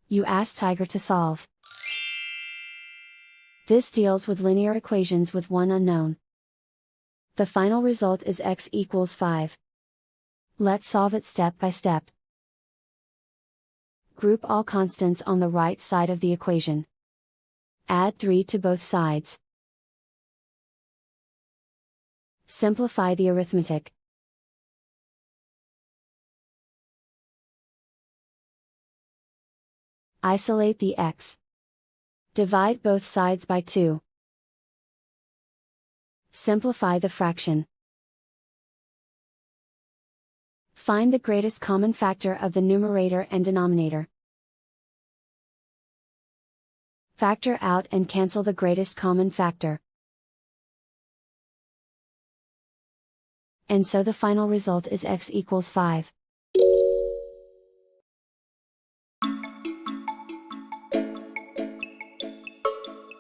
You ask Tiger to solve. This deals with linear equations with one unknown. The final result is x equals 5. Let's solve it step by step. Group all constants on the right side of the equation. Add 3 to both sides. Simplify the arithmetic. Isolate the x. Divide both sides by 2. Simplify the fraction. Find the greatest common factor of the numerator and denominator. Factor out and cancel the greatest common factor. And so the final result is x equals 5.